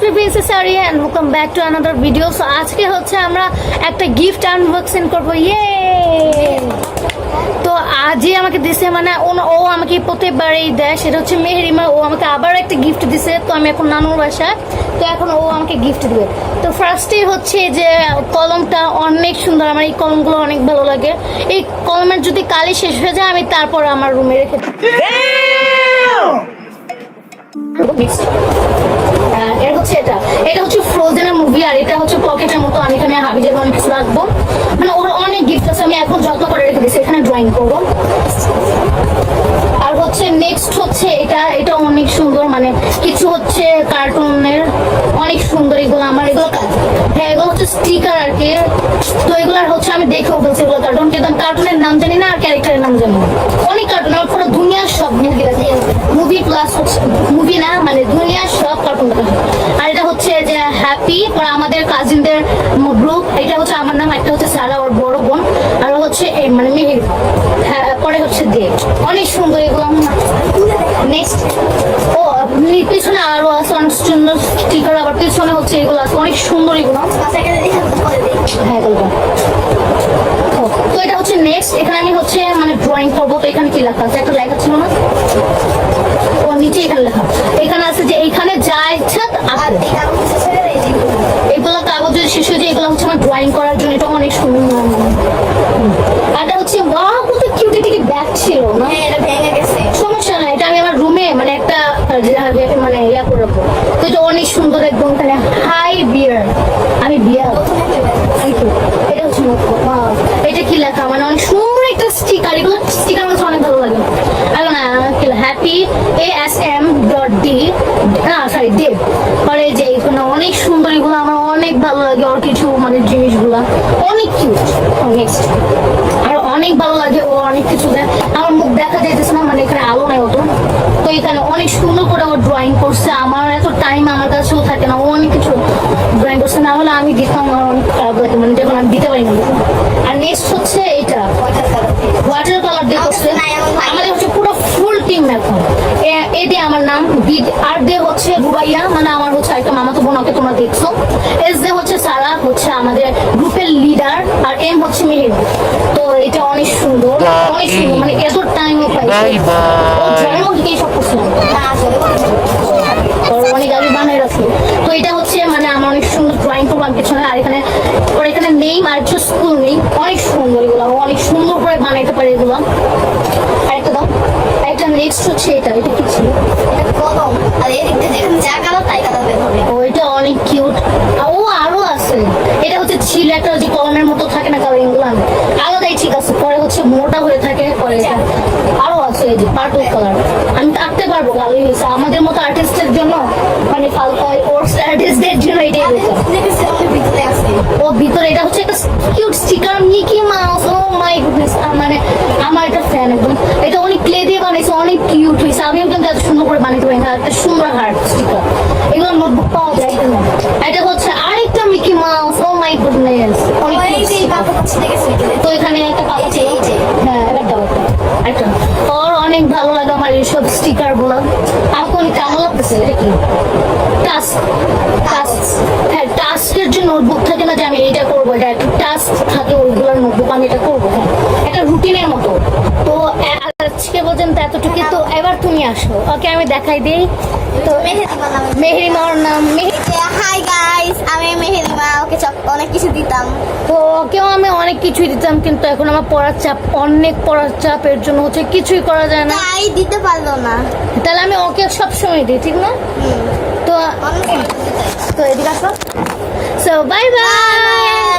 Princess Arya and welcome back to another video. So আজকে হচ্ছে আমরা একটা গিফট আনবক্সিং করবো। ইয়ে! তো আজই আমাকে দিছে, মানে ও আমাকে প্রত্যেকবারই দেয়, সেটা হচ্ছে মেহেরিমা। ও আমাকে আবার একটা গিফট দিছে। তো আমি এখন নানুর বাসায়, তো এখন ও আমাকে গিফট দিবে। তো ফার্স্টে হচ্ছে যে কলমটা অনেক সুন্দর, আমার এই কলমগুলো অনেক ভালো লাগে। এই কলমের যদি কালি শেষ হয়ে যায় আমি তারপর আমার রুমে রেখে দিই। এটা হচ্ছে ফ্রোজেনের মুভি, আর এটা হচ্ছে পকেটের মতো। আমি এখানে হাবি যাবে অনেক কিছু রাখবো, মানে ওর অনেক গিফট আছে। আমি এখন যত্ন করে রেখে দিচ্ছি, এখানে ড্রয়িং করবো। আর হচ্ছে নেক্সট হচ্ছে এটা অনেক সুন্দর, মানে কিছু হচ্ছে কার্টুনের অনেক সুন্দর। এগুলো আমার হ্যাঁ, এগুলো হচ্ছে স্টিকার আর কি। তো এগুলো হচ্ছে আমি দেখেও বলছি এগুলো কার্টুন, কিন্তু কার্টুনের নাম জানি না আর ক্যারেক্টারের নাম জানি না। অনেক কার্টুন, আমার পুরো দুনিয়ার সব মুভি প্লাস হচ্ছে মুভি না, মানে দুনিয়ার সব কার্টুন। আর এটা হচ্ছে যে হ্যাপি, পরে আমাদের কাজিনদের গ্রুপ। এটা হচ্ছে আমার নাম, একটা হচ্ছে সারা ওর বড় বোন, আর হচ্ছে মানে মেহের, পরে হচ্ছে দে। অনেক সুন্দর এগুলো। নেক্সট পিছনে আরো আছে অনেক সুন্দর স্টিকার, আবার পিছনে হচ্ছে এগুলো আছে অনেক সুন্দর এগুলো। হ্যাঁ বলবো। তো এটা হচ্ছে নেক্সট, এখানে আমি হচ্ছে মানে ড্রয়িং করবো। তো এখানে কি লেখা আছে? একটা লেখা ছিল না, ও নিচে এখানে লেখা। এখানে আছে যে এখানে যা ইচ্ছা এগুলো কাগজ যদি শেষ হয়ে যায়, এগুলো হচ্ছে আমার ড্রয়িং করার জন্য। এটা অনেক সুন্দর। আর এটা হচ্ছে ওয়াও, কত কিউট একটি ব্যাগ ছিল না, এটা ভেঙে গেছে, সমস্যা নাই। এটা আমি আমার রুমে মানে একটা মানে ইয়া করে রাখবো। তো এটা অনেক সুন্দর একদম। এখানে হাই বিয়ার, আমি বিয়ার। এটা হচ্ছে এটা কি লেখা, মানে অনেক সুন্দর একটা স্টিকার। এগুলো স্টিকার আমার অনেক ভালো লাগে। হ্যাপি ASM.D, সরি দেব। পরে যে এখানে অনেক সুন্দর, এগুলো আমার অনেক ভালো লাগে। ওর কিছু মানে জিনিসগুলা অনেক কিউট। নেক্সট আর অনেক ভালো লাগে, ও অনেক কিছু দেয়। আমার মুখ দেখা যাইতেছে না, মানে এখানে আলো নাই অত। তো এখানে অনেক সুন্দর করে ও ড্রয়িং করছে। আমার এত টাইম আমার কাছেও থাকে না, ও অনেক কিছু ড্রয়িং করছে। না হলে আমি দিতাম, আমার অনেক খারাপ লাগে, মানে যখন আমি দিতে পারি না। আর নেক্সট হচ্ছে এটা ওয়াটার কালার দিয়ে করছে। আমাদের হচ্ছে পুরো ফুল টিম এখন। এ দিয়ে আমার নাম, আর দিয়ে হচ্ছে রুবাইয়া, মানে আমার হচ্ছে একটা মামাতো বোন, ওকে তোমরা দেখছো। এস দিয়ে হচ্ছে সারা, হচ্ছে আমাদের গ্রুপের লিডার, আর এম হচ্ছে মেহের। তো এটা অনেক সুন্দর, অনেক সুন্দর, মানে এত টাইমও পাইছে। ও জন্ম থেকেই সব করছিলাম, অনেক আগে বানায় রাখি। তো এটা হচ্ছে মানে আমার অনেক সুন্দর ড্রয়িং করলাম পেছনে। আর এখানে ওর এখানে নেই, আর হচ্ছে স্কুল নেই। অনেক সুন্দর এগুলো, অনেক সুন্দর করে বানাইতে পারে এগুলো। আরেকটা দাও, একটা নেক্সট হচ্ছে এটা কি ছিল? কলম। আর এদিকে যেখানে যা কালার তাই কালার বের হবে। ও এটা অনেক কিউট। ও আরো আছে, এটা হচ্ছে ছিল একটা যে কলমের মতো থাকে না কালারিং গুলো, আলাদাই ঠিক আছে। পরে হচ্ছে মোটা হয়ে থাকে, পরে আরো আছে এই যে পার্পল কালার। আমি তো আঁকতে পারবো, ভালোই হয়েছে। আমাদের মতো আর্টিস্টের জন্য, মানে ফালতু আর্টিস্টদের জন্য এটাই হয়েছে। ও ভিতরে এটা হচ্ছে একটা cute sticker, Mickey Mouse. Oh my goodness, মানে আমার একটা ফ্যান একদম। এটা অনেক ক্লে দিয়ে বানাইছে, অনেক কিউট হয়েছে। আমিও কিন্তু এত সুন্দর করে বানাইতে পারি না। একটা সুন্দর হার্ট স্টিকার, এগুলো নোটবুক পাওয়া যায় না। এটা হচ্ছে আরেকটা Mickey Mouse. Oh my goodness, তো এখানে একটা পাতা ছিল। হ্যাঁ একটা ওর অনেক ভালো লাগে আমার এইসব স্টিকার গুলো। আমাকে অনেক কেমন লাগতেছে। এটা কি টাস্ক? হ্যাঁ, টাস্কের যে নোটবুক থাকে না, যে আমি এটা করবো, এটা একটা টাস্ক থাকে, ওইগুলোর নোটবুক আমি এটা করবো। হ্যাঁ, একটা রুটিনের মতো। তো আজকে পর্যন্ত এতটুকু। তো এবার তুমি আসো, ওকে আমি দেখাই দিই। তো মেহেরিমার নাম হাই গাইস, আমি মেহেরিমা। ওকে অনেক কিছু দিতাম, তো ওকেও আমি অনেক কিছুই দিতাম, কিন্তু এখন আমার পড়ার চাপ, অনেক পড়ার চাপের জন্য হচ্ছে কিছুই করা যায় না। তাই দিতে পারলো না। তাহলে আমি ওকে সবসময় দিই, ঠিক না? তো এদিকে আসো। So bye bye.